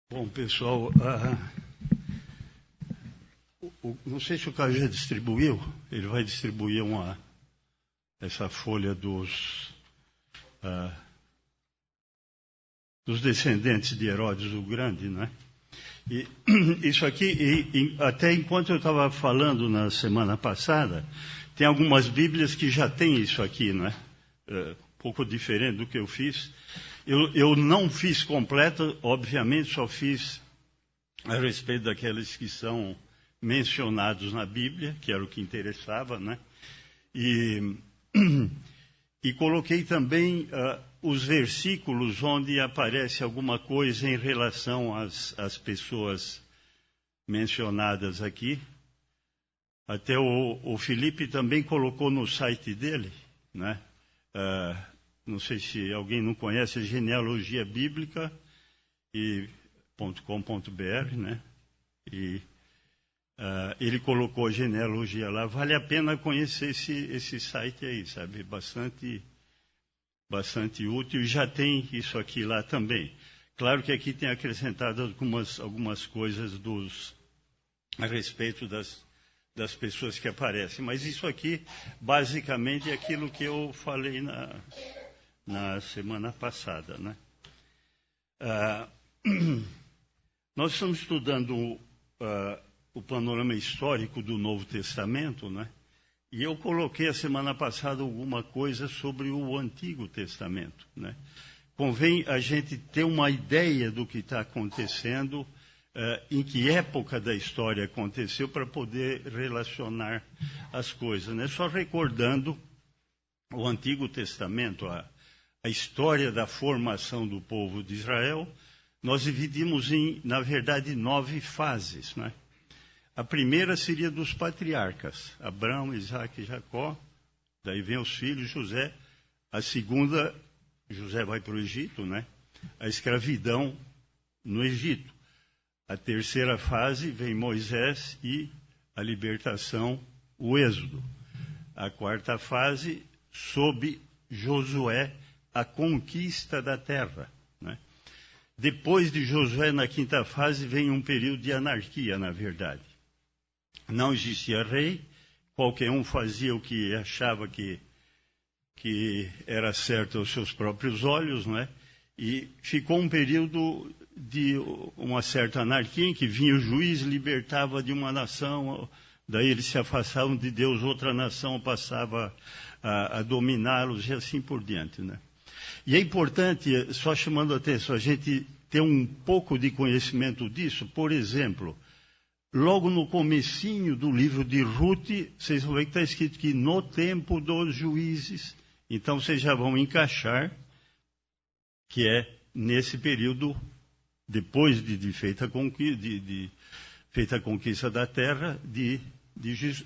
Bom, pessoal, não sei se o Caio já distribuiu, ele vai distribuir essa folha dos descendentes de Herodes o Grande, né? E isso aqui, até enquanto eu estava falando na semana passada, tem algumas Bíblias que já tem isso aqui, né? Um pouco diferente do que eu fiz. Eu não fiz completo, obviamente, só fiz a respeito daqueles que são mencionados na Bíblia, que era o que interessava, né? E coloquei também os versículos onde aparece alguma coisa em relação às pessoas mencionadas aqui. Até o Felipe também colocou no site dele, né? Não sei se alguém não conhece, Genealogia Bíblica .com.br, né? E ele colocou a genealogia lá. Vale a pena conhecer esse site aí, sabe? Bastante útil. E já tem isso aqui lá também. Claro que aqui tem acrescentado algumas coisas a respeito das pessoas que aparecem. Mas isso aqui, basicamente, é aquilo que eu falei na semana passada, né? Nós estamos estudando o panorama histórico do Novo Testamento, né? E eu coloquei a semana passada alguma coisa sobre o Antigo Testamento, né? Convém a gente ter uma ideia do que está acontecendo, em que época da história aconteceu, para poder relacionar as coisas, né? Só recordando o Antigo Testamento, a história da formação do povo de Israel, nós dividimos na verdade, 9 fases, né? A primeira seria dos patriarcas, Abraão, Isaac e Jacó, daí vem os filhos, José. A segunda, José vai para o Egito, né? A escravidão no Egito. A terceira fase vem Moisés e a libertação, o Êxodo. A quarta fase, sob Josué, a conquista da terra, né? Depois de Josué, na quinta fase, vem um período de anarquia, na verdade. Não existia rei, qualquer um fazia o que achava que era certo aos seus próprios olhos, né? E ficou um período de uma certa anarquia, em que vinha o juiz, libertava de uma nação, daí eles se afastavam de Deus, outra nação passava a dominá-los e assim por diante, né? E é importante, só chamando a atenção, a gente ter um pouco de conhecimento disso. Por exemplo, logo no comecinho do livro de Ruth, vocês vão ver que está escrito que no tempo dos juízes. Então vocês já vão encaixar que é nesse período, depois de feita a conquista da terra,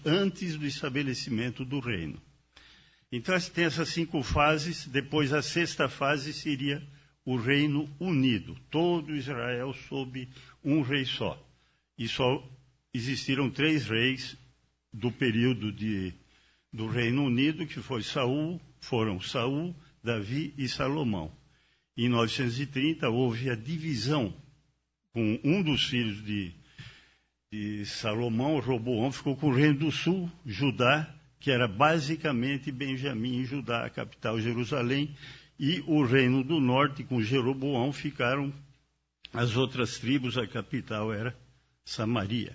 antes do estabelecimento do reino. Então, tem essas 5 fases. Depois, a sexta fase seria o Reino Unido. Todo Israel sob um rei só. E só existiram 3 reis do período do Reino Unido, que foram Saul, Davi e Salomão. Em 930, houve a divisão com um dos filhos de Salomão, Roboão, ficou com o Reino do Sul, Judá, que era basicamente Benjamim e Judá, a capital Jerusalém, e o Reino do Norte, com Jeroboão, ficaram as outras tribos, a capital era Samaria.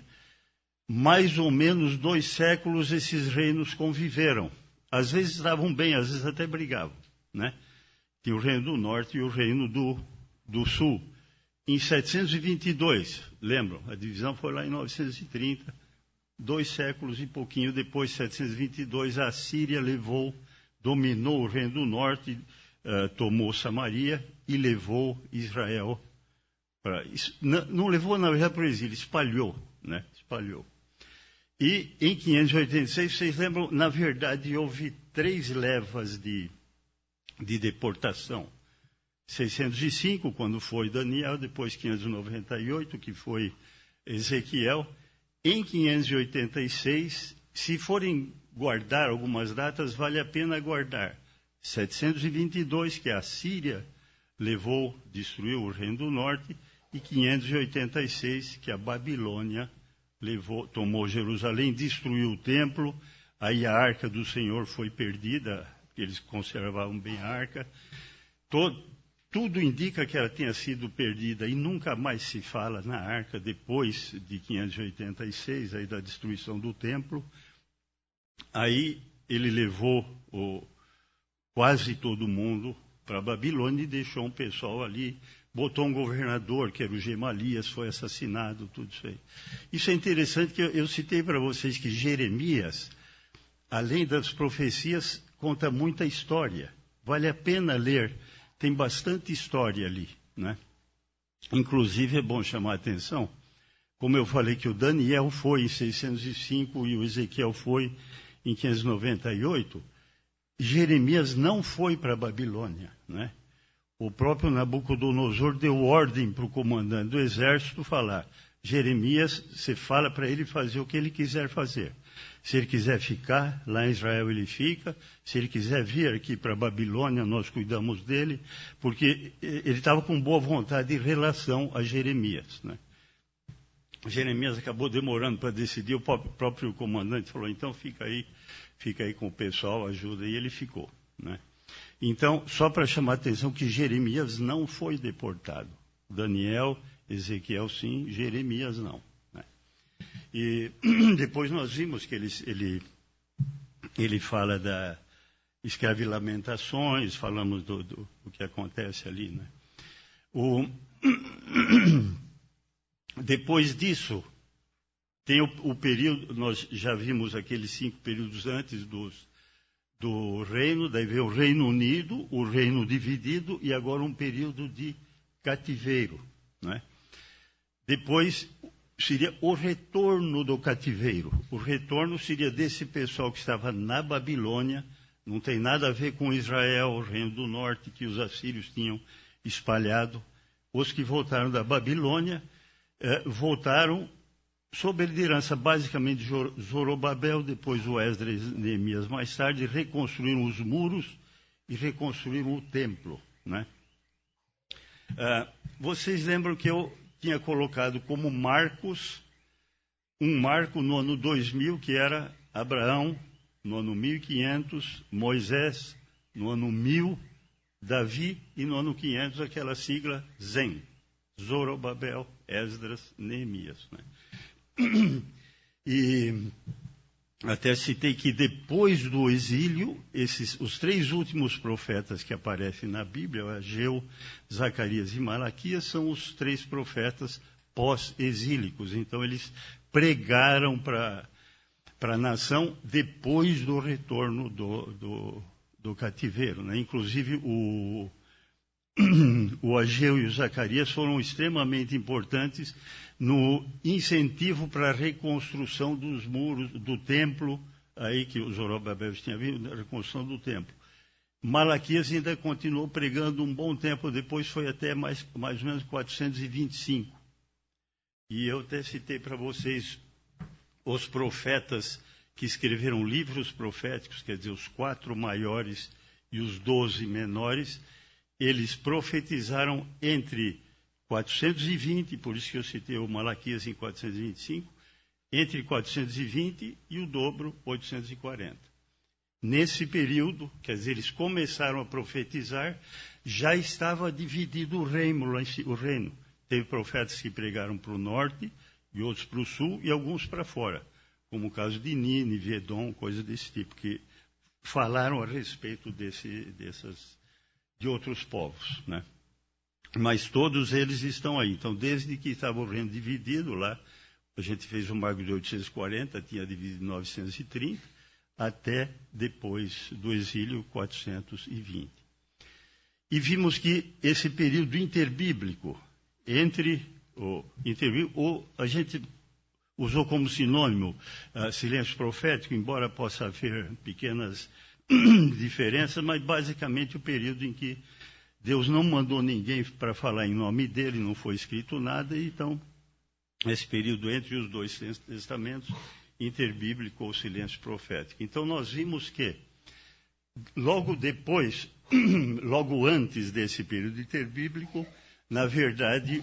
Mais ou menos 2 séculos esses reinos conviveram. Às vezes estavam bem, às vezes até brigavam, né? Tinha o Reino do Norte e o Reino do Sul. Em 722, lembram? A divisão foi lá em 930, 2 séculos e pouquinho depois, 722, a Síria dominou o Reino do Norte, tomou Samaria e levou Israel não levou, na verdade, para o exílio, espalhou, né? Espalhou. E em 586, vocês lembram, na verdade, houve 3 levas de deportação. 605, quando foi Daniel, depois 598, que foi Ezequiel. Em 586, se forem guardar algumas datas, vale a pena guardar. 722, que a Síria destruiu o Reino do Norte, e 586, que a Babilônia tomou Jerusalém, destruiu o templo, aí a arca do Senhor foi perdida, porque eles conservavam bem a arca. Tudo indica que ela tenha sido perdida e nunca mais se fala na arca depois de 586, aí da destruição do templo. Aí ele levou quase todo mundo para a Babilônia e deixou um pessoal ali, botou um governador, que era o Gemalias, foi assassinado, tudo isso aí. Isso é interessante, que eu citei para vocês que Jeremias, além das profecias, conta muita história. Vale a pena ler, tem bastante história ali, né? Inclusive, é bom chamar a atenção, como eu falei que o Daniel foi em 605 e o Ezequiel foi em 598, Jeremias não foi para a Babilônia, né? O próprio Nabucodonosor deu ordem para o comandante do exército falar: Jeremias, você fala para ele fazer o que ele quiser fazer. Se ele quiser ficar lá em Israel, ele fica. Se ele quiser vir aqui para a Babilônia, nós cuidamos dele, porque ele estava com boa vontade em relação a Jeremias, né? Jeremias acabou demorando para decidir, o próprio comandante falou: então fica aí com o pessoal, ajuda, e ele ficou, né? Então, só para chamar a atenção que Jeremias não foi deportado. Daniel, Ezequiel sim, Jeremias não, né? E depois nós vimos que ele fala da escreve Lamentações, falamos do que acontece ali, né? Depois disso, tem o período, nós já vimos aqueles 5 períodos antes do reino, daí veio o Reino Unido, o reino dividido e agora um período de cativeiro, né? Depois seria o retorno do cativeiro. O retorno seria desse pessoal que estava na Babilônia, não tem nada a ver com Israel, o reino do norte que os assírios tinham espalhado. Os que voltaram da Babilônia voltaram sob a liderança basicamente de Zorobabel, depois o Esdras e Neemias mais tarde, reconstruíram os muros e reconstruíram o templo, né? Vocês lembram que eu tinha colocado como marcos, um marco no ano 2000, que era Abraão, no ano 1500, Moisés, no ano 1000, Davi, e no ano 500 aquela sigla ZEN, Zorobabel, Esdras, Neemias, né? E até citei que depois do exílio, os 3 últimos profetas que aparecem na Bíblia, Ageu, Zacarias e Malaquias, são os 3 profetas pós-exílicos. Então eles pregaram para a nação depois do retorno do cativeiro, né? Inclusive o Ageu e o Zacarias foram extremamente importantes no incentivo para a reconstrução dos muros do templo, aí que os Zorobabel tinham vindo, a reconstrução do templo. Malaquias ainda continuou pregando um bom tempo depois, foi até mais ou menos 425. E eu até citei para vocês os profetas que escreveram livros proféticos, quer dizer, os 4 maiores e os 12 menores. Eles profetizaram entre 420, por isso que eu citei o Malaquias em 425, entre 420 e o dobro, 840. Nesse período, quer dizer, eles começaram a profetizar, já estava dividido o reino. Teve profetas que pregaram para o norte, e outros para o sul, e alguns para fora, como o caso de Nínive, Edom, coisa desse tipo, que falaram a respeito de outros povos, né? Mas todos eles estão aí. Então, desde que estava o reino dividido lá, a gente fez o marco de 840, tinha dividido em 930, até depois do exílio, 420. E vimos que esse período interbíblico, a gente usou como sinônimo silêncio profético, embora possa haver pequenas diferenças, mas basicamente o período em que Deus não mandou ninguém para falar em nome dele, não foi escrito nada, então esse período entre os 2 testamentos, interbíblico ou silêncio profético. Então nós vimos que logo depois, logo antes desse período interbíblico, Na verdade,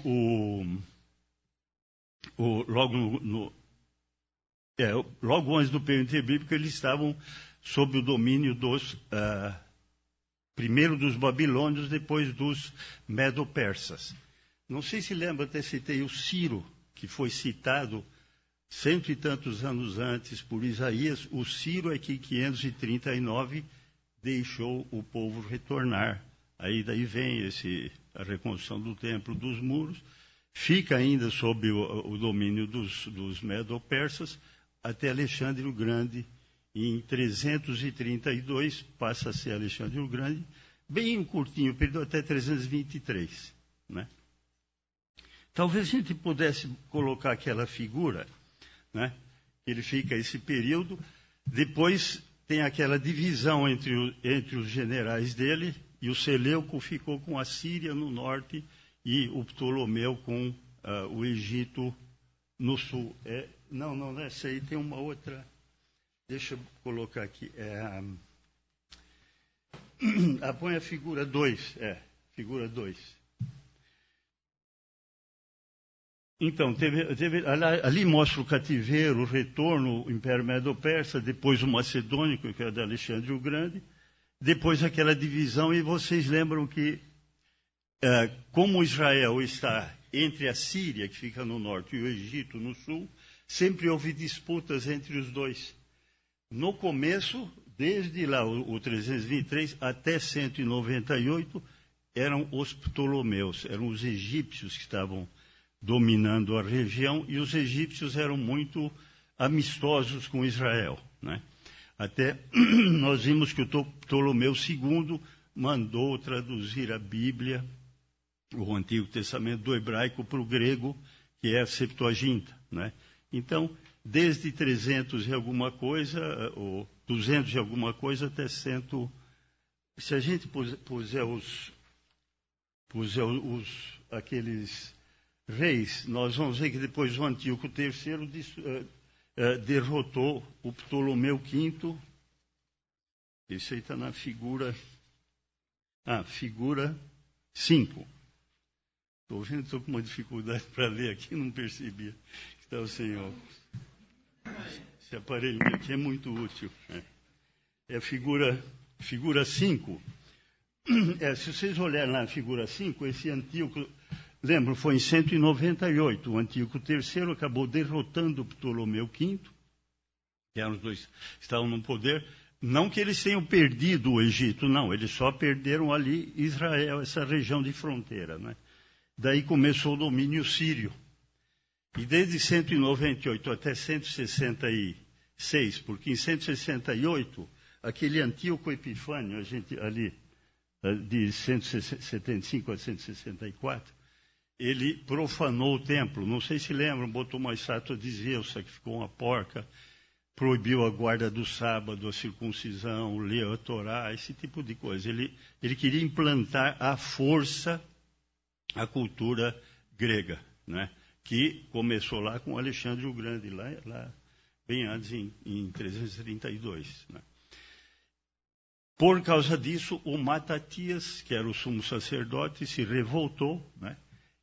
logo antes do período interbíblico, eles estavam sob o domínio primeiro dos babilônios, depois dos medo-persas. Não sei se lembra, até citei o Ciro, que foi citado 100 e tantos anos antes por Isaías. O Ciro é que em 539 deixou o povo retornar. Daí vem a reconstrução do templo, dos muros. Fica ainda sob o domínio dos medo-persas, até Alexandre o Grande. Em 332 passa a ser Alexandre o Grande, bem um curtinho período, até 323. Né? Talvez a gente pudesse colocar aquela figura, né? Ele fica esse período, depois tem aquela divisão entre os generais dele, e o Seleuco ficou com a Síria no norte e o Ptolomeu com o Egito no sul. Não, essa aí tem uma outra. Deixa eu colocar aqui. Põe a figura 2. Figura 2. Então, ali mostra o cativeiro, o retorno, o Império Medo-Persa, depois o Macedônico, que é de Alexandre o Grande, depois aquela divisão, e vocês lembram que, como Israel está entre a Síria, que fica no norte, e o Egito no sul, sempre houve disputas entre os dois. No começo, desde lá, o 323 até 198, eram os Ptolomeus, eram os egípcios que estavam dominando a região, e os egípcios eram muito amistosos com Israel. Né? Até nós vimos que o Ptolomeu II mandou traduzir a Bíblia, o Antigo Testamento, do hebraico para o grego, que é a Septuaginta. Né? Então, desde 300 e alguma coisa, ou 200 e alguma coisa, até 100. Se a gente puser aqueles reis, nós vamos ver que depois o Antíoco III derrotou o Ptolomeu V. Isso aí está na figura 5. Estou vendo, estou com uma dificuldade para ler aqui, não percebia que estava sem óculos. Esse aparelho aqui é muito útil. É a figura 5. Se vocês olharem na figura 5, esse Antíoco, lembro, foi em 198. O Antíoco III acabou derrotando o Ptolomeu V, que eram os dois que estavam no poder. Não que eles tenham perdido o Egito, não. Eles só perderam ali Israel, essa região de fronteira. Né? Daí começou o domínio sírio. E desde 198 até 166, porque em 168, aquele Antíoco Epifânio, de 175 a 164, ele profanou o templo. Não sei se lembram, botou uma estátua de Zeus, sacrificou uma porca, proibiu a guarda do sábado, a circuncisão, leu a Torá, esse tipo de coisa. Ele queria implantar à força a cultura grega, né? Que começou lá com Alexandre o Grande, lá bem antes, em 332. Né? Por causa disso, o Matatias, que era o sumo sacerdote, se revoltou, né?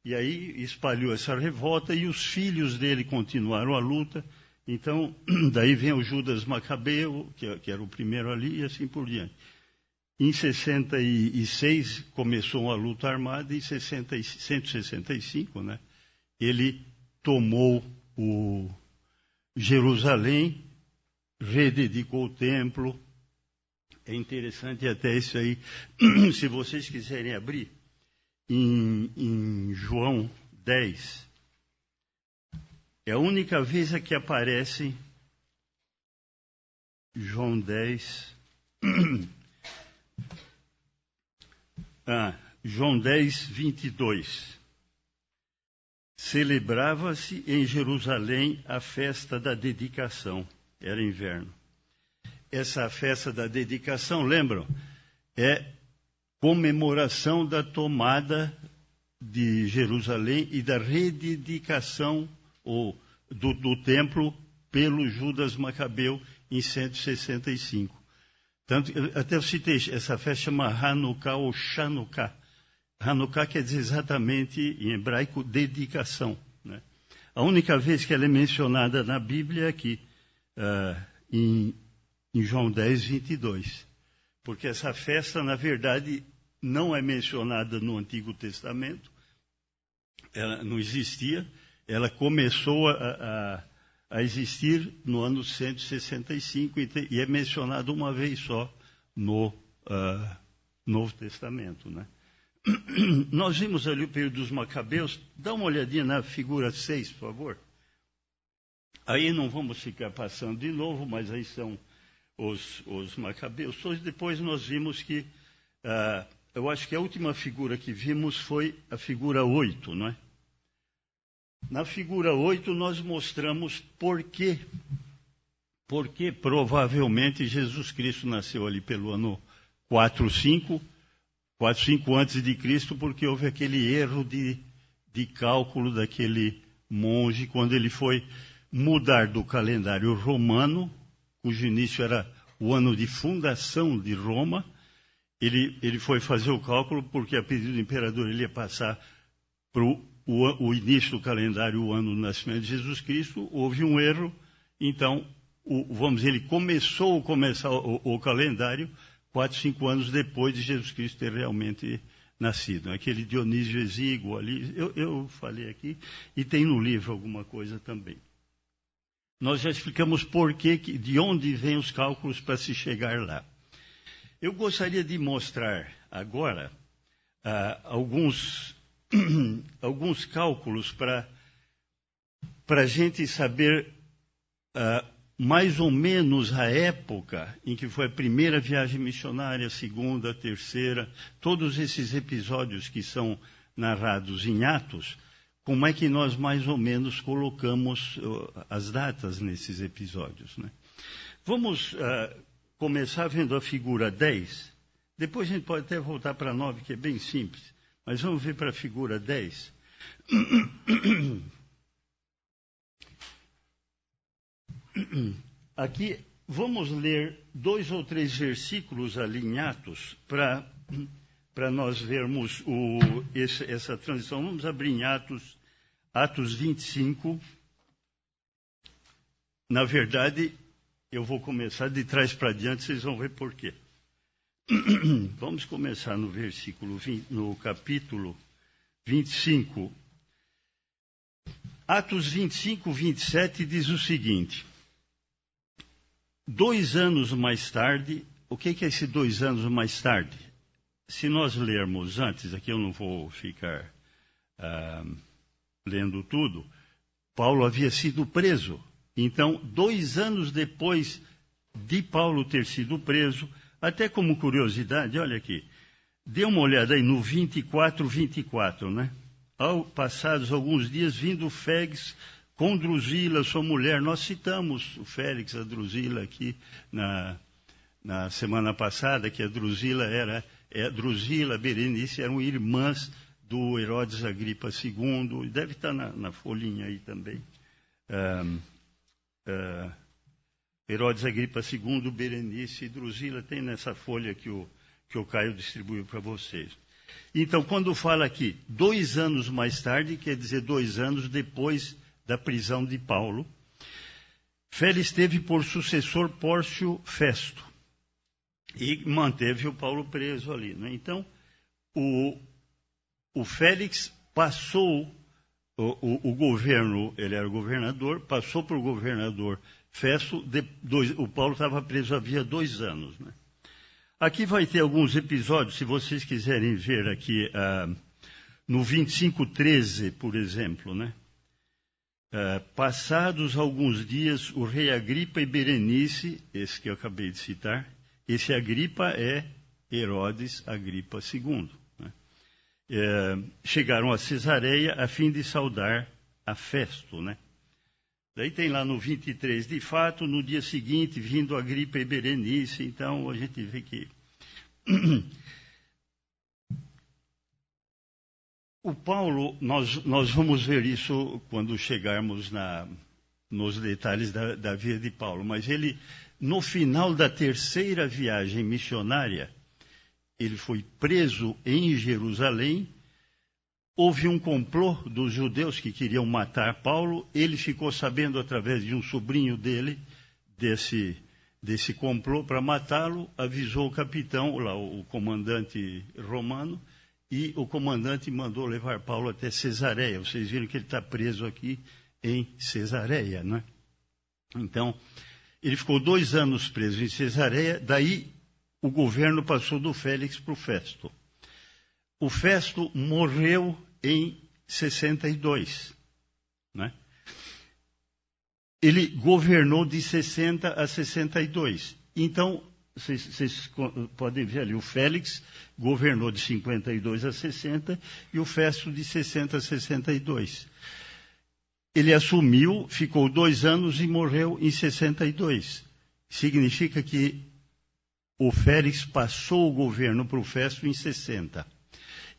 E aí espalhou essa revolta, e os filhos dele continuaram a luta. Então, daí vem o Judas Macabeu, que era o primeiro ali, e assim por diante. Em 66 começou uma luta armada, e em 165, né, ele tomou Jerusalém, rededicou o templo. É interessante até isso aí, se vocês quiserem abrir, em João 10, é a única vez que aparece João 10. João 10, 22. Celebrava-se em Jerusalém a festa da dedicação. Era inverno. Essa festa da dedicação, lembram? É comemoração da tomada de Jerusalém e da rededicação do templo pelo Judas Macabeu em 165. Tanto, até eu citei, essa festa chama Hanukkah ou Chanukah. Hanukkah quer dizer exatamente, em hebraico, dedicação, né? A única vez que ela é mencionada na Bíblia é aqui, em João 10, 22. Porque essa festa, na verdade, não é mencionada no Antigo Testamento. Ela não existia. Ela começou a existir no ano 165 e é mencionada uma vez só no Novo Testamento, né? Nós vimos ali o período dos Macabeus. Dá uma olhadinha na figura 6, por favor. Aí não vamos ficar passando de novo, mas aí são os Macabeus. Depois nós vimos que, eu acho que a última figura que vimos foi a figura 8, não é? Na figura 8 nós mostramos por que provavelmente Jesus Cristo nasceu ali pelo ano 45 antes de Cristo, porque houve aquele erro de cálculo daquele monge, quando ele foi mudar do calendário romano, cujo início era o ano de fundação de Roma. Ele foi fazer o cálculo, porque a pedido do imperador ele ia passar para o início do calendário, o ano do nascimento de Jesus Cristo. Houve um erro, então, vamos dizer, ele começou o calendário 4, 5 anos depois de Jesus Cristo ter realmente nascido. Aquele Dionísio Exíguo ali, eu falei aqui, e tem no livro alguma coisa também. Nós já explicamos de onde vêm os cálculos para se chegar lá. Eu gostaria de mostrar agora alguns cálculos para a gente saber mais ou menos a época em que foi a primeira viagem missionária, a segunda, a terceira, todos esses episódios que são narrados em Atos, como é que nós mais ou menos colocamos as datas nesses episódios, né? Vamos começar vendo a figura 10, depois a gente pode até voltar para a 9, que é bem simples, mas vamos ver para a figura 10. Aqui vamos ler 2 ou 3 versículos ali em Atos para nós vermos essa transição. Vamos abrir em Atos 25. Na verdade, eu vou começar de trás para diante, vocês vão ver por quê. Vamos começar no versículo 20, no capítulo 25. Atos 25, 27 diz o seguinte: 2 anos mais tarde, o que é esse 2 anos mais tarde? Se nós lermos antes, aqui eu não vou ficar lendo tudo, Paulo havia sido preso. Então, 2 anos depois de Paulo ter sido preso, até como curiosidade, olha aqui, dê uma olhada aí no 24, né? Passados alguns dias, vindo Félix com Drusila, sua mulher. Nós citamos o Félix, a Drusila aqui na semana passada, que a Drusila Drusila, Berenice eram irmãs do Herodes Agripa II, deve estar na folhinha aí também. Herodes Agripa II, Berenice e Drusila, tem nessa folha que o Caio distribuiu para vocês. Então, quando fala aqui 2 anos mais tarde, quer dizer 2 anos depois da prisão de Paulo, Félix teve por sucessor Pórcio Festo e manteve o Paulo preso ali, né? Então, o Félix passou o governo, ele era governador, passou para o governador Festo, o Paulo estava preso havia 2 anos, né? Aqui vai ter alguns episódios, se vocês quiserem ver aqui, no 25:13, por exemplo, né? Passados alguns dias, o rei Agripa e Berenice, esse que eu acabei de citar, esse Agripa é Herodes Agripa II, né? Chegaram a Cesareia a fim de saudar a Festo, né? Daí tem lá no 23, de fato, no dia seguinte, vindo Agripa e Berenice, então a gente vê que o Paulo, nós vamos ver isso quando chegarmos nos detalhes da vida de Paulo, mas ele, no final da terceira viagem missionária, ele foi preso em Jerusalém. Houve um complô dos judeus que queriam matar Paulo. Ele ficou sabendo através de um sobrinho dele desse complô para matá-lo, avisou o capitão, lá, o comandante romano, e o comandante mandou levar Paulo até Cesareia. Vocês viram que ele está preso aqui em Cesareia, né? Então, ele ficou 2 anos preso em Cesareia, daí o governo passou do Félix para o Festo. O Festo morreu em 62, né? Ele governou de 60 a 62. Então, vocês podem ver ali, o Félix governou de 52 a 60 e o Festo de 60 a 62. Ele assumiu, ficou 2 anos e morreu em 62. Significa que o Félix passou o governo para o Festo em 60.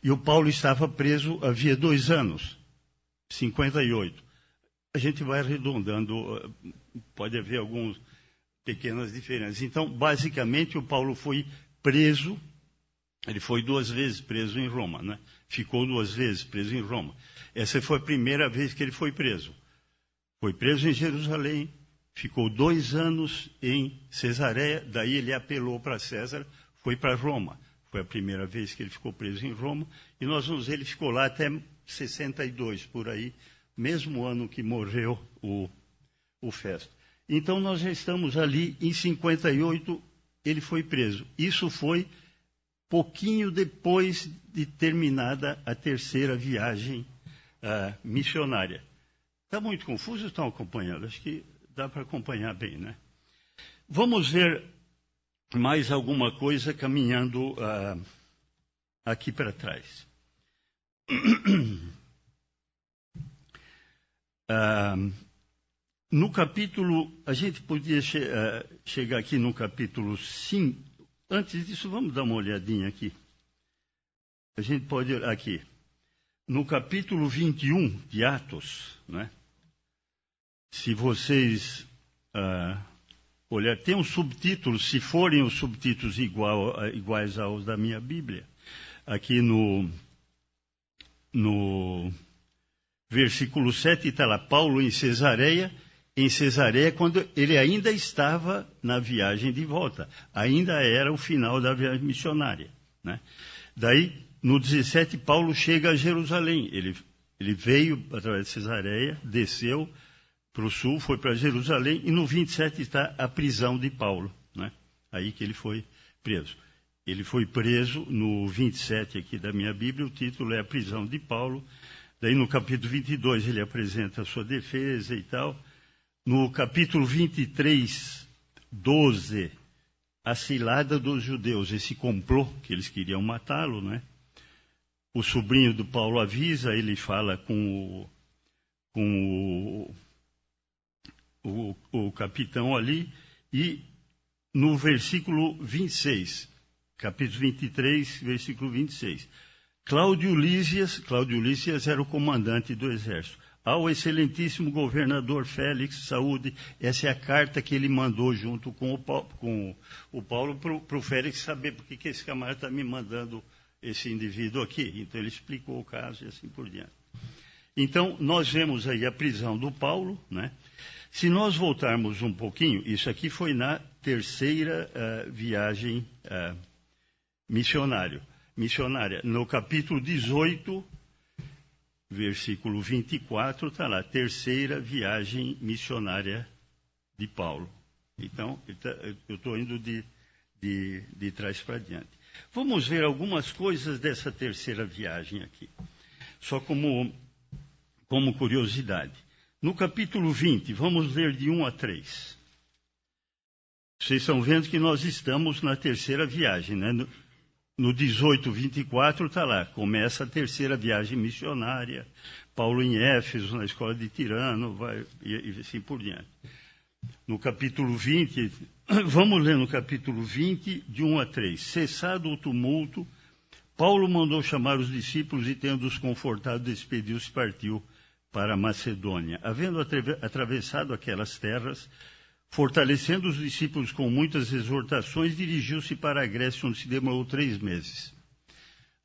E o Paulo estava preso havia 2 anos, 58. A gente vai arredondando, pode haver algumas pequenas diferenças. Então, basicamente, o Paulo foi preso, ele foi 2 vezes preso em Roma, né? Ficou 2 vezes preso em Roma. Essa foi a primeira vez que ele foi preso. Foi preso em Jerusalém, ficou 2 anos em Cesareia, daí ele apelou para César, foi para Roma. Foi a primeira vez que ele ficou preso em Roma, e nós vamos ver, ele ficou lá até 62, por aí, mesmo ano que morreu o Festo. Então, nós já estamos ali, em 58, ele foi preso. Isso foi pouquinho depois de terminada a 3ª viagem missionária. Está muito confuso ou estão acompanhando? Acho que dá para acompanhar bem, né? Vamos ver mais alguma coisa caminhando aqui para trás. No capítulo, a gente podia chegar aqui no capítulo 5. Antes disso, vamos dar uma olhadinha aqui. A gente pode olhar aqui. No capítulo 21 de Atos, né? Se vocês olhar, tem um subtítulo, se forem os subtítulos iguais aos da minha Bíblia, aqui no versículo 7 está lá, Paulo em Cesareia, quando ele ainda estava na viagem de volta, ainda era o final da viagem missionária, né? Daí, no 17, Paulo chega a Jerusalém, ele veio através de Cesareia, desceu para o sul, foi para Jerusalém, e no 27 está a prisão de Paulo, né? Aí que ele foi preso. Ele foi preso no 27 aqui da minha Bíblia, o título é A Prisão de Paulo. Daí no capítulo 22 ele apresenta a sua defesa e tal. No capítulo 23, 12, a cilada dos judeus, esse complô que eles queriam matá-lo, né? O sobrinho do Paulo avisa, ele fala com o capitão ali, e no versículo 26, capítulo 23, versículo 26, Cláudio Lísias era o comandante do exército. Ao excelentíssimo governador Félix, saúde, essa é a carta que ele mandou junto com o Paulo para o Félix saber por que esse camarada está me mandando esse indivíduo aqui. Então ele explicou o caso e assim por diante. Então nós vemos aí a prisão do Paulo, né? Se nós voltarmos um pouquinho, isso aqui foi na 3ª viagem missionária. No capítulo 18, versículo 24, está lá, 3ª viagem missionária de Paulo. Então, eu estou indo de trás para diante. Vamos ver algumas coisas dessa 3ª viagem aqui, só como curiosidade. No capítulo 20, vamos ler de 1 a 3. Vocês estão vendo que nós estamos na 3ª viagem, né? No 18, 24 está lá, começa a 3ª viagem missionária, Paulo em Éfeso, na escola de Tirano, e assim por diante. No capítulo 20, vamos ler no capítulo 20, de 1 a 3. Cessado o tumulto, Paulo mandou chamar os discípulos e, tendo-os confortado, despediu-se e partiu para a Macedônia. Havendo atravessado aquelas terras, Fortalecendo os discípulos com muitas exortações, dirigiu-se para a Grécia, onde se demorou 3 meses.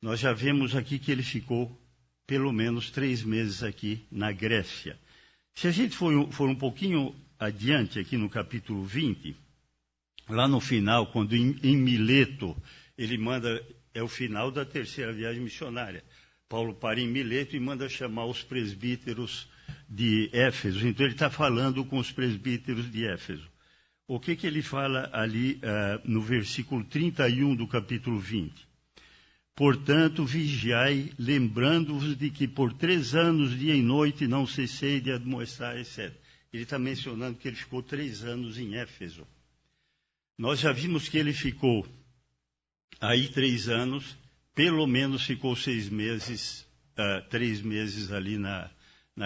Nós já vemos aqui que ele ficou pelo menos 3 meses aqui na Grécia. Se a gente for um pouquinho adiante aqui no capítulo 20, lá no final, quando em Mileto, ele manda, é o final da terceira viagem missionária. Paulo para em Mileto e manda chamar os presbíteros de Éfeso. Então ele está falando com os presbíteros de Éfeso. O que ele fala ali no versículo 31 do capítulo 20? Portanto, vigiai, lembrando-vos de que por 3 anos, dia e noite, não cessei de admoestar, etc. Ele está mencionando que ele ficou 3 anos em Éfeso. Nós já vimos que ele ficou aí 3 anos, pelo menos ficou 6 meses, 3 meses ali na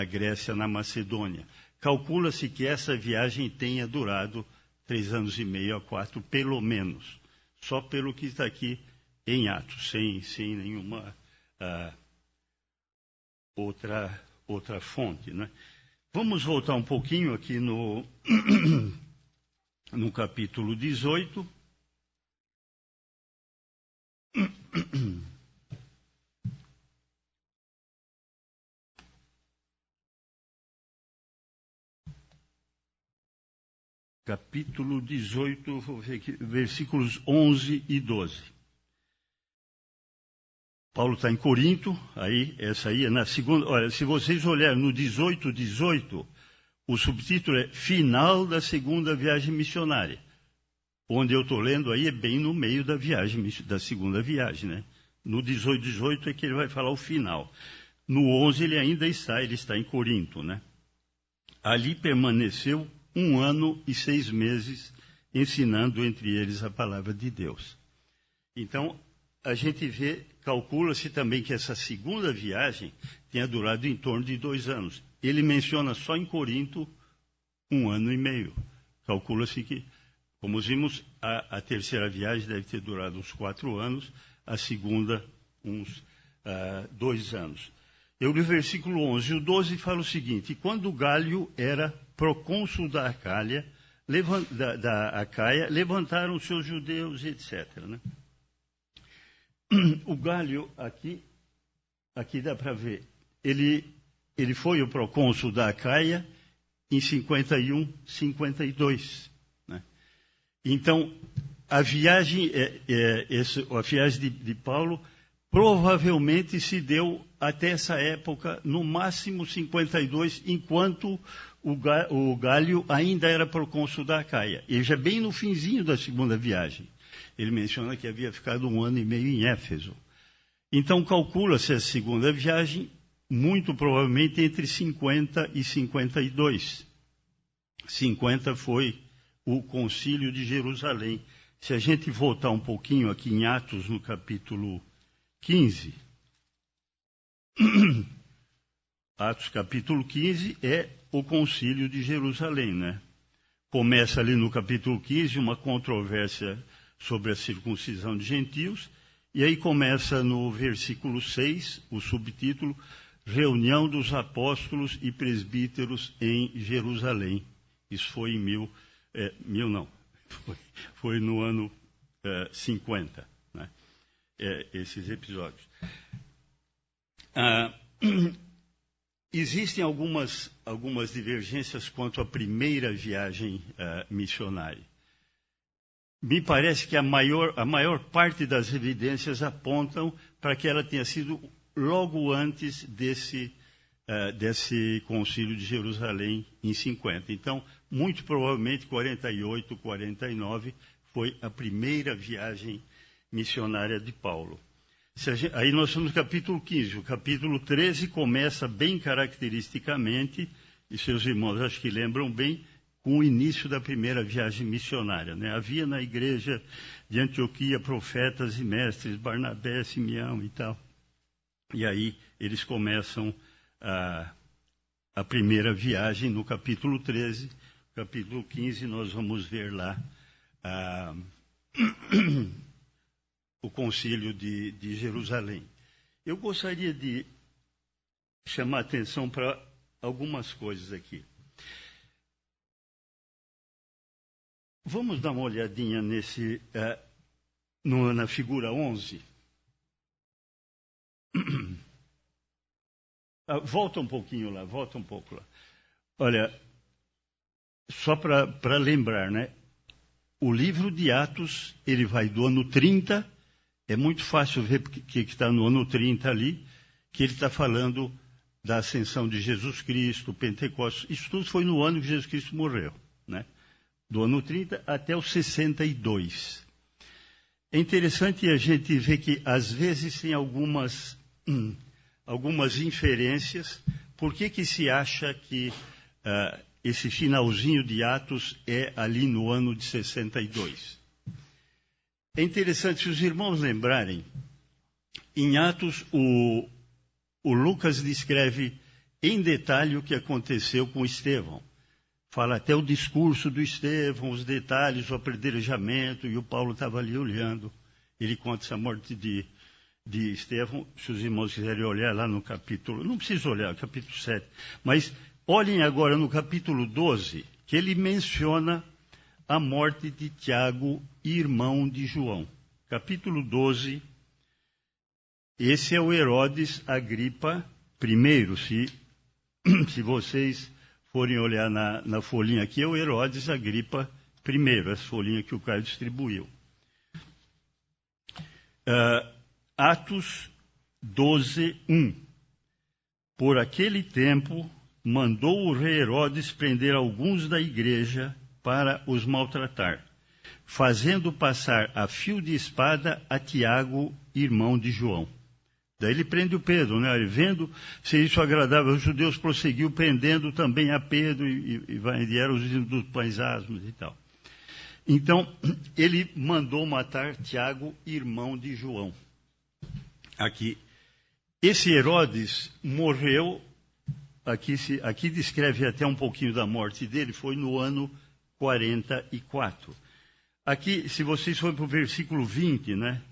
Grécia, na Macedônia. Calcula-se que essa viagem tenha durado 3 anos e meio a 4, pelo menos. Só pelo que está aqui em Atos, sem nenhuma outra fonte, né? Vamos voltar um pouquinho aqui no capítulo 18. Capítulo 18, vou ver aqui, versículos 11 e 12. Paulo está em Corinto, essa aí é na segunda. Olha, se vocês olharem no 18, o subtítulo é Final da Segunda Viagem Missionária. Onde eu estou lendo aí é bem no meio da segunda viagem, né? No 18 é que ele vai falar o final. No 11 ele está em Corinto, né? Ali permaneceu 1 ano e 6 meses, ensinando entre eles a palavra de Deus. Então, a gente calcula-se também que essa segunda viagem tenha durado em torno de 2 anos. Ele menciona só em Corinto 1 ano e meio. Calcula-se que, como vimos, a terceira viagem deve ter durado uns 4 anos, a segunda uns 2 anos. Eu li o versículo 11 e o 12 fala o seguinte: quando Gálio era procônsul da Acaia, levantaram os seus judeus, etc. Né? O Gálio, aqui dá para ver, ele foi o procônsul da Acaia em 51, 52. Né? Então, a viagem de Paulo provavelmente se deu até essa época, no máximo 52, enquanto o Gálio ainda era procônsul da Acaia. E já bem no finzinho da segunda viagem. Ele menciona que havia ficado 1 ano e meio em Éfeso. Então, calcula-se a segunda viagem, muito provavelmente entre 50 e 52. 50 foi o Concílio de Jerusalém. Se a gente voltar um pouquinho aqui em Atos, no capítulo 15, Atos capítulo 15 é o Concílio de Jerusalém, né? Começa ali no capítulo 15 uma controvérsia sobre a circuncisão de gentios, e aí começa no versículo 6, o subtítulo, Reunião dos Apóstolos e Presbíteros em Jerusalém. Isso foi foi no ano 50, né? Esses episódios. Existem algumas divergências quanto à primeira viagem missionária. Me parece que a maior parte das evidências apontam para que ela tenha sido logo antes desse concílio de Jerusalém em 50. Então, muito provavelmente 48, 49 foi a primeira viagem missionária de Paulo. Aí nós estamos no capítulo 15. O capítulo 13 começa bem caracteristicamente, e seus irmãos acho que lembram bem, com o início da primeira viagem missionária, né? Havia na igreja de Antioquia profetas e mestres, Barnabé, Simeão e tal. E aí eles começam a primeira viagem no capítulo 13. Capítulo 15 nós vamos ver lá o concílio de Jerusalém. Eu gostaria de chamar a atenção para algumas coisas aqui. Vamos dar uma olhadinha na figura 11. Volta um pouquinho lá, volta um pouco lá. Olha, só para lembrar, né? O livro de Atos, ele vai do ano 30, é muito fácil ver que está no ano 30 ali, que ele está falando da ascensão de Jesus Cristo, Pentecostes. Isso tudo foi no ano que Jesus Cristo morreu, né? Do ano 30 até o 62. É interessante a gente ver que, às vezes, tem algumas inferências. Por que se acha que esse finalzinho de Atos é ali no ano de 62? É interessante, se os irmãos lembrarem, em Atos, o Lucas descreve em detalhe o que aconteceu com Estevão. Fala até o discurso do Estevão, os detalhes, o apedrejamento, e o Paulo estava ali olhando. Ele conta essa morte de Estevão. Se os irmãos quiserem olhar lá no capítulo, não precisa olhar, capítulo 7, mas olhem agora no capítulo 12, que ele menciona a morte de Tiago, irmão de João. Capítulo 12, esse é o Herodes Agripa I, se vocês forem olhar na folhinha aqui, é o Herodes Agripa I, essa folhinha que o Caio distribuiu. Atos 12, 1. Por aquele tempo, mandou o rei Herodes prender alguns da igreja para os maltratar, fazendo passar a fio de espada a Tiago, irmão de João. Daí ele prende o Pedro, né? Ele, vendo se isso agradava aos judeus, prosseguiu prendendo também a Pedro e eram os dos pães asmos e tal. Então, ele mandou matar Tiago, irmão de João. Aqui, esse Herodes morreu, aqui descreve até um pouquinho da morte dele, foi no ano 44. Aqui, se vocês forem para o versículo 20, né?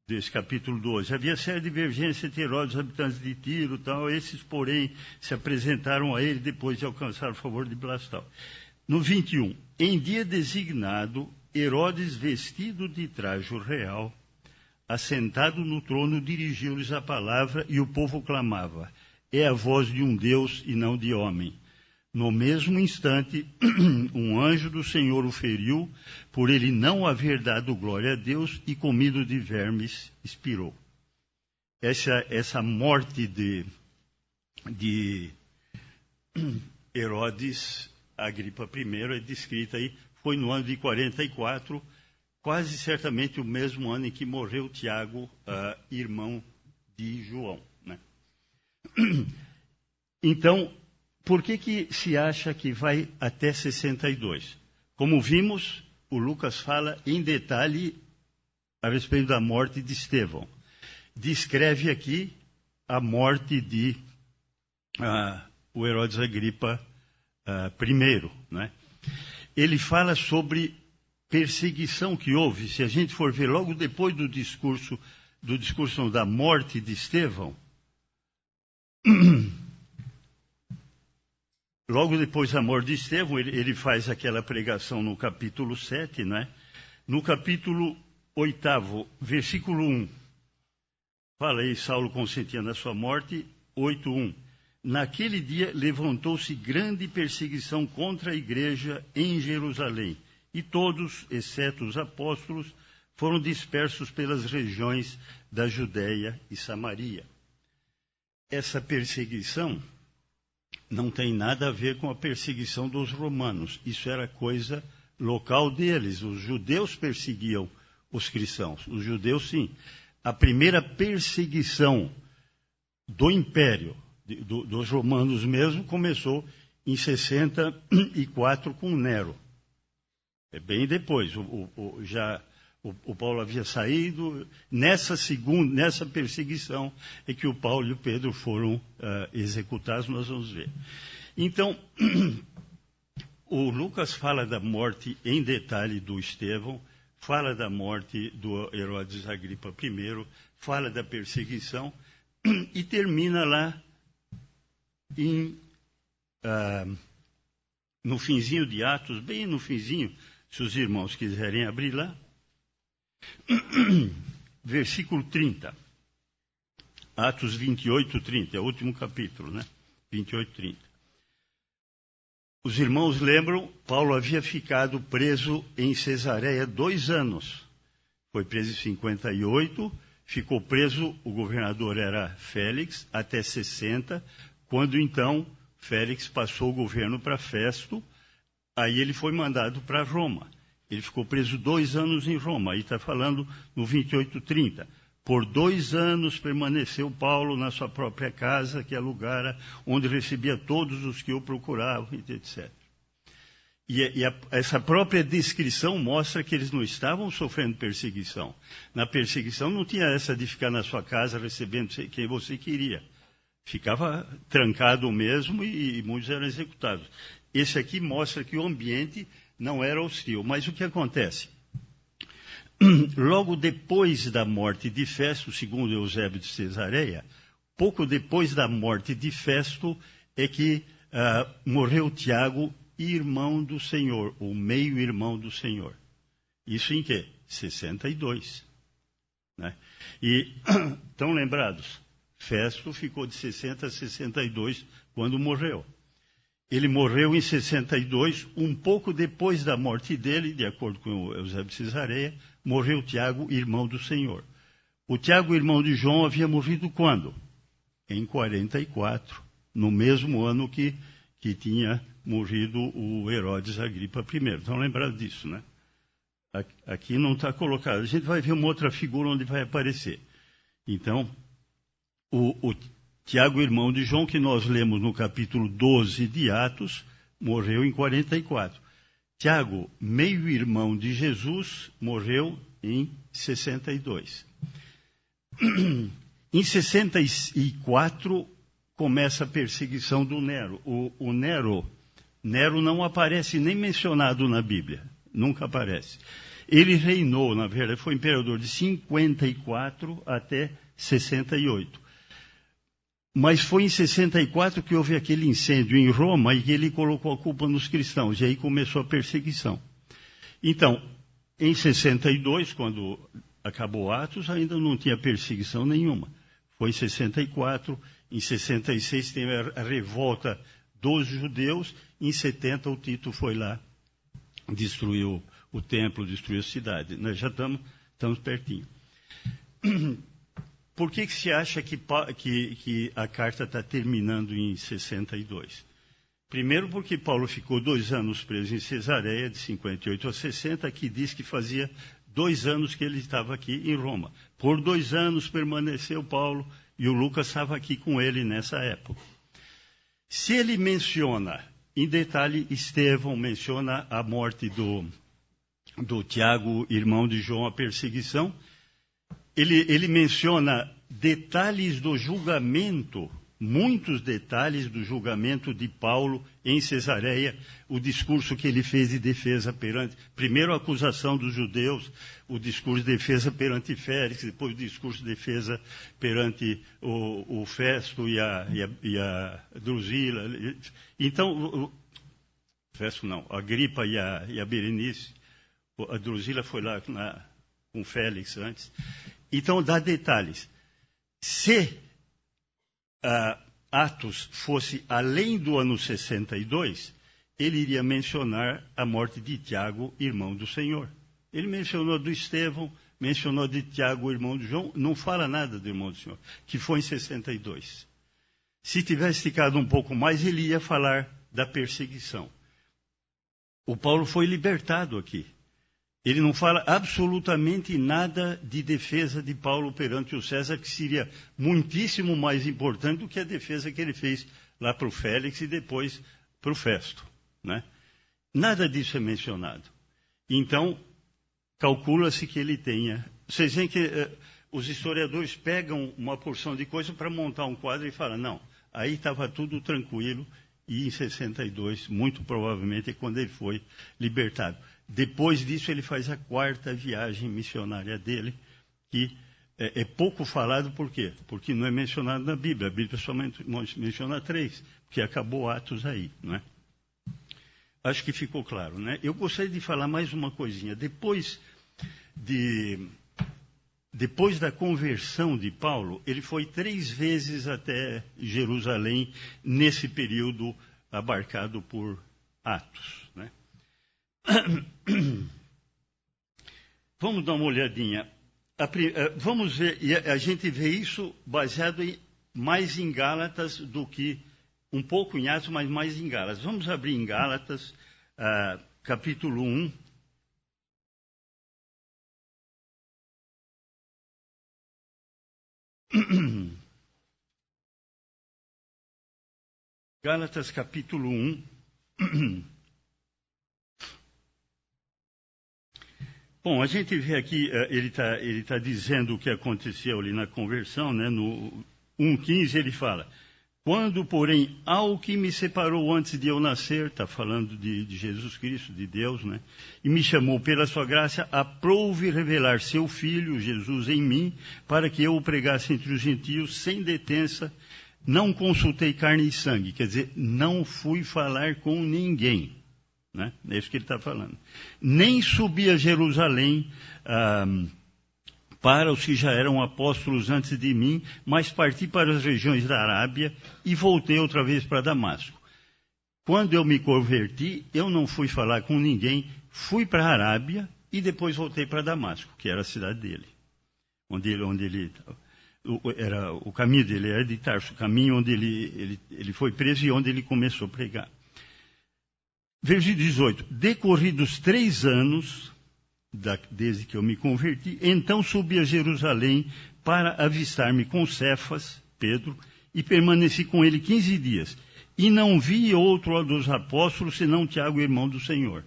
Desse capítulo 12, havia séria divergência entre Herodes e os habitantes de Tiro, tal. Esses, porém, se apresentaram a ele depois de alcançar o favor de Blastal. No 21, em dia designado, Herodes, vestido de trajo real, assentado no trono, dirigiu-lhes a palavra e o povo clamava: é a voz de um Deus e não de homem. No mesmo instante, um anjo do Senhor o feriu, por ele não haver dado glória a Deus, e comido de vermes, expirou. Essa morte de Herodes Agripa I é descrita aí, foi no ano de 44, quase certamente o mesmo ano em que morreu Tiago, irmão de João, né? Então, por que se acha que vai até 62? Como vimos, o Lucas fala em detalhe a respeito da morte de Estevão. Descreve aqui a morte de o Herodes Agripa I, né? Ele fala sobre perseguição que houve. Se a gente for ver logo depois do discurso da morte de Estevão, logo depois da morte de Estevão, ele faz aquela pregação no capítulo 7, né? No capítulo 8, versículo 1, fala aí, Saulo consentia na sua morte, 8:1. Naquele dia levantou-se grande perseguição contra a igreja em Jerusalém, e todos, exceto os apóstolos, foram dispersos pelas regiões da Judéia e Samaria. Essa perseguição não tem nada a ver com a perseguição dos romanos. Isso era coisa local deles. Os judeus perseguiam os cristãos. Os judeus, sim. A primeira perseguição do império, dos romanos mesmo, começou em 64 com Nero. É bem depois. O Paulo havia saído. Nessa perseguição é que o Paulo e o Pedro foram executados, nós vamos ver. Então, o Lucas fala da morte em detalhe do Estevão, fala da morte do Herodes Agripa I, fala da perseguição e termina lá no finzinho de Atos, bem no finzinho, Se os irmãos quiserem abrir lá. Versículo 30. Atos 28, 30. É o último capítulo, né? 28, 30. Os irmãos lembram, Paulo havia ficado preso em Cesareia 2 anos. Foi preso em 58, ficou preso, o governador era Félix, até 60, quando então Félix passou o governo para Festo, aí ele foi mandado para Roma. Ele ficou preso 2 anos em Roma, aí está falando no 28:30. Por 2 anos permaneceu Paulo na sua própria casa, que alugara, onde recebia todos os que o procuravam, etc. Essa própria descrição mostra que eles não estavam sofrendo perseguição. Na perseguição não tinha essa de ficar na sua casa recebendo quem você queria. Ficava trancado mesmo e muitos eram executados. Esse aqui mostra que o ambiente não era hostil. Mas o que acontece? Logo depois da morte de Festo, segundo Eusébio de Cesareia, pouco depois da morte de Festo é que morreu Tiago, irmão do Senhor, o meio-irmão do Senhor. Isso em quê? 62. Né? E, estão lembrados? Festo ficou de 60 a 62 quando morreu. Ele morreu em 62, um pouco depois da morte dele, de acordo com o Eusébio de Cesareia, morreu Tiago, irmão do Senhor. O Tiago, irmão de João, havia morrido quando? Em 44, no mesmo ano que tinha morrido o Herodes Agripa I. Estão lembrados disso, né? Aqui não está colocado. A gente vai ver uma outra figura onde vai aparecer. Então, o Tiago, irmão de João, que nós lemos no capítulo 12 de Atos, morreu em 44. Tiago, meio-irmão de Jesus, morreu em 62. Em 64, começa a perseguição do Nero. O Nero não aparece nem mencionado na Bíblia. Nunca aparece. Ele reinou, na verdade, foi imperador de 54 até 68. Mas foi em 64 que houve aquele incêndio em Roma e que ele colocou a culpa nos cristãos. E aí começou a perseguição. Então, em 62, quando acabou Atos, ainda não tinha perseguição nenhuma. Foi em 64. Em 66 teve a revolta dos judeus. Em 70 o Tito foi lá, destruiu o templo, destruiu a cidade. Nós já estamos pertinho. Por que se acha que a carta está terminando em 62? Primeiro porque Paulo ficou 2 anos preso em Cesareia, de 58 a 60, que diz que fazia 2 anos que ele estava aqui em Roma. Por 2 anos permaneceu Paulo e o Lucas estava aqui com ele nessa época. Se ele menciona, em detalhe, Estevão menciona a morte do Tiago, irmão de João, a perseguição, ele menciona detalhes do julgamento, muitos detalhes do julgamento de Paulo em Cesareia, o discurso que ele fez de defesa perante, primeiro a acusação dos judeus, o discurso de defesa perante Félix, depois o discurso de defesa perante o Festo e a Drusila. Então, Festo não, a Agripa e a Berenice, a Drusila foi lá com Félix antes. Então, dá detalhes. Se Atos fosse além do ano 62, ele iria mencionar a morte de Tiago, irmão do Senhor. Ele mencionou do Estevão, mencionou de Tiago, irmão de João, não fala nada do irmão do Senhor, que foi em 62. Se tivesse ficado um pouco mais, ele ia falar da perseguição. O Paulo foi libertado aqui. Ele não fala absolutamente nada de defesa de Paulo perante o César, que seria muitíssimo mais importante do que a defesa que ele fez lá para o Félix e depois para o Festo. Né? Nada disso é mencionado. Então, calcula-se que ele tenha... Vocês veem que os historiadores pegam uma porção de coisa para montar um quadro e falam, não, aí estava tudo tranquilo e em 62, muito provavelmente, é quando ele foi libertado. Depois disso, ele faz a 4ª viagem missionária dele, que é pouco falado, por quê? Porque não é mencionado na Bíblia. A Bíblia somente menciona 3, porque acabou Atos aí. Não é? acho que ficou claro, né? Eu gostaria de falar mais uma coisinha. Depois da conversão de Paulo, ele foi 3 vezes até Jerusalém, nesse período abarcado por Atos, né? Vamos dar uma olhadinha. Vamos ver, e a gente vê isso baseado mais em Gálatas do que um pouco em Atos, mas mais em Gálatas. Vamos abrir em Gálatas, capítulo 1. Gálatas, capítulo 1. Bom, a gente vê aqui, ele tá dizendo o que aconteceu ali na conversão, né? No 1,15 ele fala: quando, porém, ao que me separou antes de eu nascer, está falando de Jesus Cristo, de Deus, né? E me chamou pela sua graça, aprouve revelar seu Filho, Jesus, em mim, para que eu o pregasse entre os gentios, sem detença, não consultei carne e sangue, quer dizer, não fui falar com ninguém. Né? É isso que ele está falando. Nem subi a Jerusalém para os que já eram apóstolos antes de mim, mas parti para as regiões da Arábia e voltei outra vez para Damasco. Quando eu me converti, eu não fui falar com ninguém, fui para a Arábia e depois voltei para Damasco, que era a cidade dele, onde ele era o caminho dele, era de Tarso, o caminho onde ele foi preso e onde ele começou a pregar. Versículo 18. Decorridos 3 anos, desde que eu me converti, então subi a Jerusalém para avistar-me com Cefas, Pedro, e permaneci com ele 15 dias. E não vi outro dos apóstolos, senão Tiago, irmão do Senhor.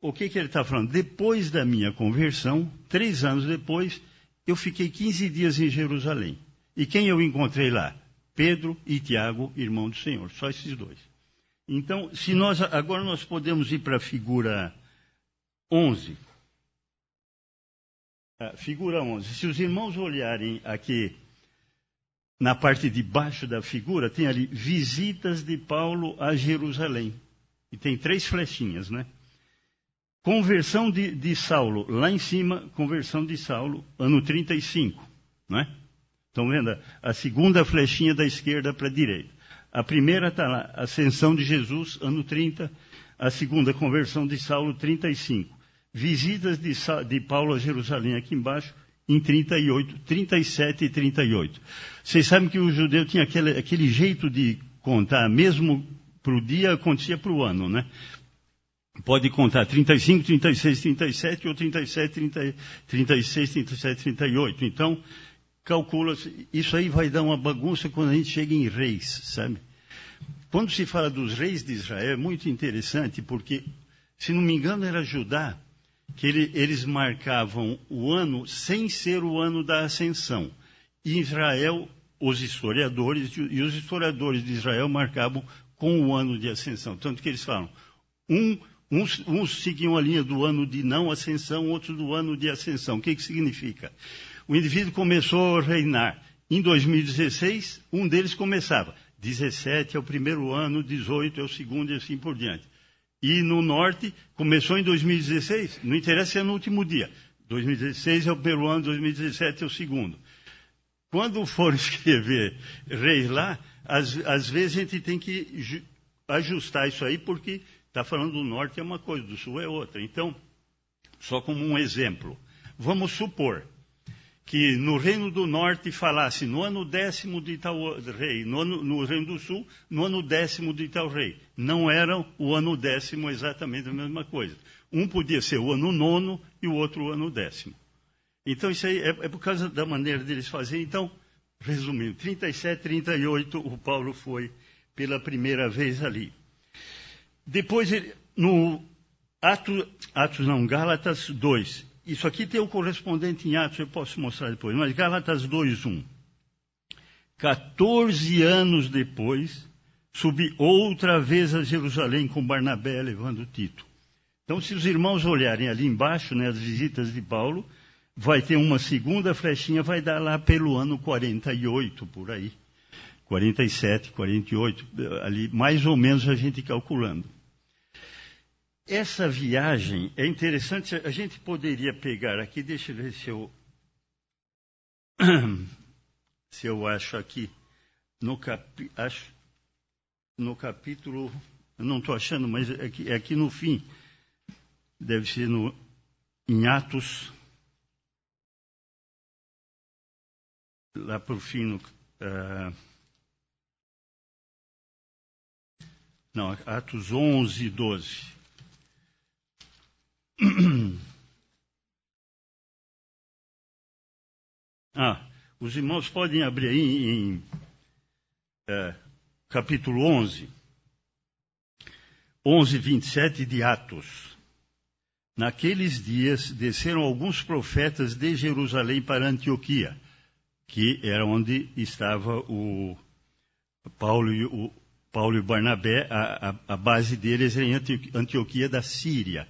O que ele está falando? Depois da minha conversão, 3 anos depois, eu fiquei 15 dias em Jerusalém. E quem eu encontrei lá? Pedro e Tiago, irmão do Senhor. Só esses 2. Então, agora nós podemos ir para a figura 11. Figura 11. Se os irmãos olharem aqui na parte de baixo da figura, tem ali visitas de Paulo a Jerusalém. E tem 3 flechinhas, né? Conversão de Saulo, lá em cima, conversão de Saulo, ano 35, né? Estão vendo? A segunda flechinha da esquerda para a direita. A primeira está lá, ascensão de Jesus, ano 30. A segunda, conversão de Saulo, 35. Visitas de Paulo a Jerusalém, aqui embaixo, em 38, 37 e 38. Vocês sabem que o judeu tinha aquele jeito de contar, mesmo para o dia, acontecia para o ano, né? Pode contar 35, 36, 37, ou 37, 36, 37, 38. Então, calcula, isso aí vai dar uma bagunça quando a gente chega em reis, sabe? Quando se fala dos reis de Israel, é muito interessante, porque, se não me engano, era Judá, que eles marcavam o ano sem ser o ano da ascensão. E Israel, os historiadores de Israel marcavam com o ano de ascensão. Tanto que eles falam, uns seguiam a linha do ano de não ascensão, outros do ano de ascensão. O que significa? O indivíduo começou a reinar. Em 2016, um deles começava. 17 é o primeiro ano, 18 é o segundo e assim por diante. E no norte, começou em 2016, não interessa se é no último dia. 2016 é o primeiro ano, 2017 é o segundo. Quando for escrever reis lá, às vezes a gente tem que ajustar isso aí, porque está falando do norte é uma coisa, do sul é outra. Então, só como um exemplo, vamos supor que no Reino do Norte falasse no ano 10º de tal rei, no Reino do Sul, no ano 10º de tal rei. Não era o ano 10º exatamente a mesma coisa. Um podia ser o ano 9º e o outro o ano 10º. Então isso aí é por causa da maneira deles fazerem. Então, resumindo, 37, 38, o Paulo foi pela primeira vez ali. Depois, no Gálatas 2. Isso aqui tem o correspondente em Atos, eu posso mostrar depois, mas Gálatas 2:1. 14 anos depois, subi outra vez a Jerusalém com Barnabé, levando Tito. Então, se os irmãos olharem ali embaixo, né, as visitas de Paulo, vai ter uma segunda flechinha, vai dar lá pelo ano 48, por aí. 47, 48, ali, mais ou menos a gente calculando. Essa viagem é interessante, a gente poderia pegar aqui, deixa eu ver se eu acho aqui, no capítulo, eu não estou achando, mas é aqui no fim, deve ser em Atos, lá para o fim, Atos 11, 12. Os irmãos podem abrir aí em capítulo 11, 27 de Atos. Naqueles dias desceram alguns profetas de Jerusalém para Antioquia, que era onde estava o Paulo e Barnabé. A base deles era em Antioquia da Síria.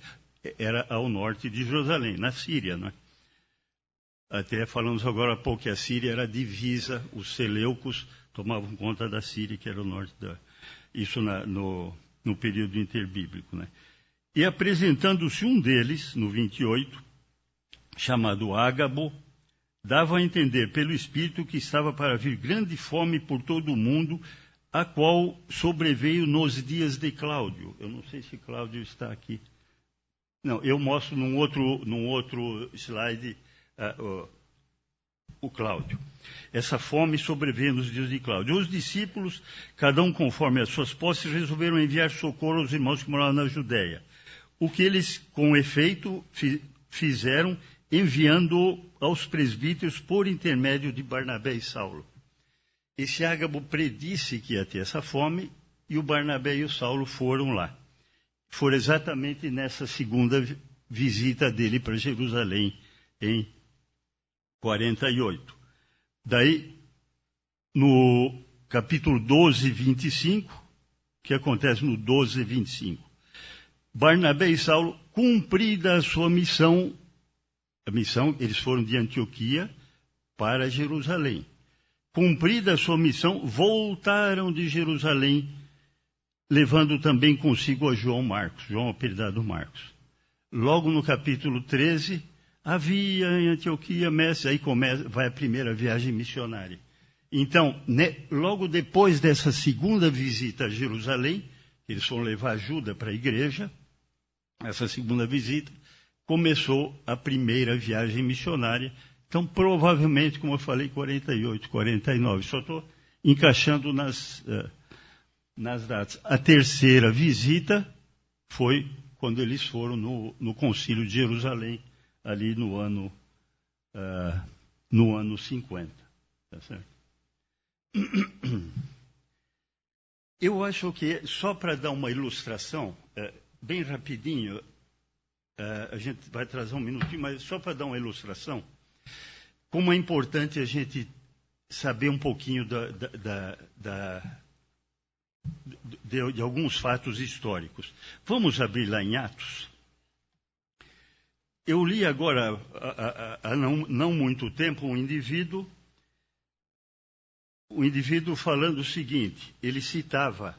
Era ao norte de Jerusalém, na Síria, não é? Até falamos agora há pouco que a Síria era a divisa, os seleucos tomavam conta da Síria, que era o norte isso no período interbíblico, né? E apresentando-se um deles, no 28, chamado Ágabo, dava a entender pelo Espírito que estava para vir grande fome por todo o mundo, a qual sobreveio nos dias de Cláudio. Eu não sei se Cláudio está aqui. Não, eu mostro num outro slide o Cláudio. Essa fome sobreveio nos dias de Cláudio. Os discípulos, cada um conforme as suas posses, resolveram enviar socorro aos irmãos que moravam na Judéia. O que eles, com efeito, fizeram, enviando aos presbíteros por intermédio de Barnabé e Saulo. Esse Ágabo predisse que ia ter essa fome, e o Barnabé e o Saulo foram lá. Foram exatamente nessa segunda visita dele para Jerusalém, em 48. Daí, no capítulo 12, 25, o que acontece no 12, 25? Barnabé e Saulo, cumprida a sua missão, eles foram de Antioquia para Jerusalém. Cumprida a sua missão, voltaram de Jerusalém, levando também consigo a João apelidado Marcos. Logo no capítulo 13, havia em Antioquia mestres, aí vai a primeira viagem missionária. Então, logo depois dessa segunda visita a Jerusalém, eles foram levar ajuda para a igreja, essa segunda visita, começou a primeira viagem missionária. Então, provavelmente, como eu falei, 48, 49. Só estou encaixando nas datas. A terceira visita foi quando eles foram no Concílio de Jerusalém, ali no ano 50. Tá certo? Eu acho que, só para dar uma ilustração, bem rapidinho, a gente vai trazer um minutinho, mas só para dar uma ilustração, como é importante a gente saber um pouquinho de alguns fatos históricos. Vamos abrir lá em Atos. Eu li agora, há não muito tempo, um indivíduo falando o seguinte, ele citava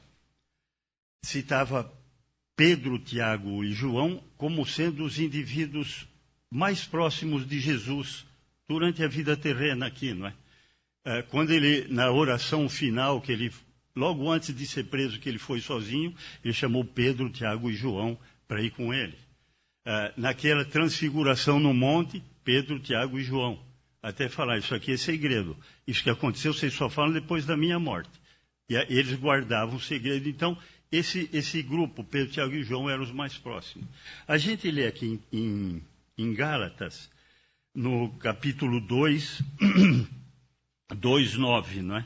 Pedro, Tiago e João como sendo os indivíduos mais próximos de Jesus durante a vida terrena aqui, não é? Quando ele, na oração final, logo antes de ser preso, que ele foi sozinho, ele chamou Pedro, Tiago e João para ir com ele. Naquela transfiguração no monte, Pedro, Tiago e João. Até falar, isso aqui é segredo. Isso que aconteceu, vocês só falam depois da minha morte. E eles guardavam o segredo. Então, esse grupo, Pedro, Tiago e João, eram os mais próximos. A gente lê aqui em Gálatas, no capítulo 2, 2:9, não é?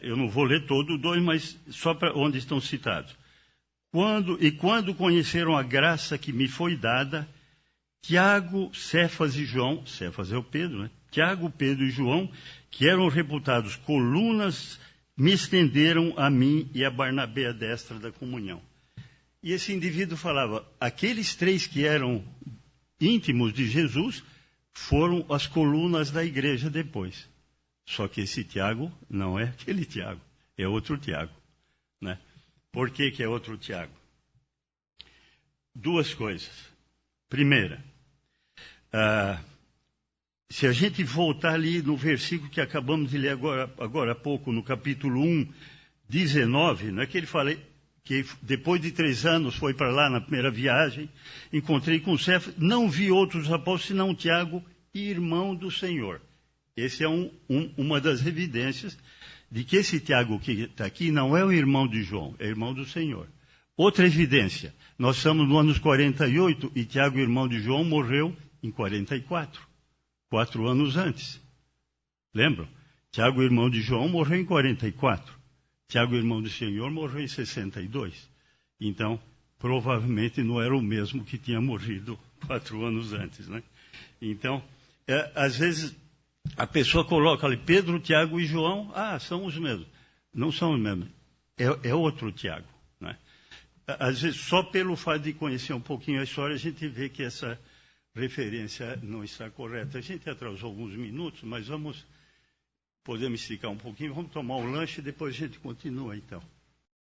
Eu não vou ler todo o 2, mas só para onde estão citados. Quando conheceram a graça que me foi dada, Tiago, Cefas e João, Cefas é o Pedro, né? Tiago, Pedro e João, que eram reputados colunas, me estenderam a mim e a Barnabé a destra da comunhão. E esse indivíduo falava, aqueles três que eram íntimos de Jesus foram as colunas da igreja depois. Só que esse Tiago não é aquele Tiago, é outro Tiago, né? Por que é outro Tiago? duas coisas. Primeira, se a gente voltar ali no versículo que acabamos de ler agora há pouco, no capítulo 1, 19, não é que ele fala que depois de 3 anos foi para lá na primeira viagem, encontrei com Cefas, não vi outros apóstolos senão Tiago, irmão do Senhor. Esse é uma das evidências de que esse Tiago que está aqui não é o irmão de João, é irmão do Senhor. Outra evidência, nós estamos no ano 48 e Tiago, irmão de João, morreu em 44, 4 anos antes. Lembram? Tiago, irmão de João, morreu em 44. Tiago, irmão do Senhor, morreu em 62. Então, provavelmente não era o mesmo que tinha morrido 4 anos antes, né? Então, às vezes, a pessoa coloca ali Pedro, Tiago e João, são os mesmos. Não são os mesmos. É outro Tiago, né? Às vezes, só pelo fato de conhecer um pouquinho a história, a gente vê que essa referência não está correta. A gente atrasou alguns minutos, mas podemos esticar um pouquinho, vamos tomar um lanche e depois a gente continua, então.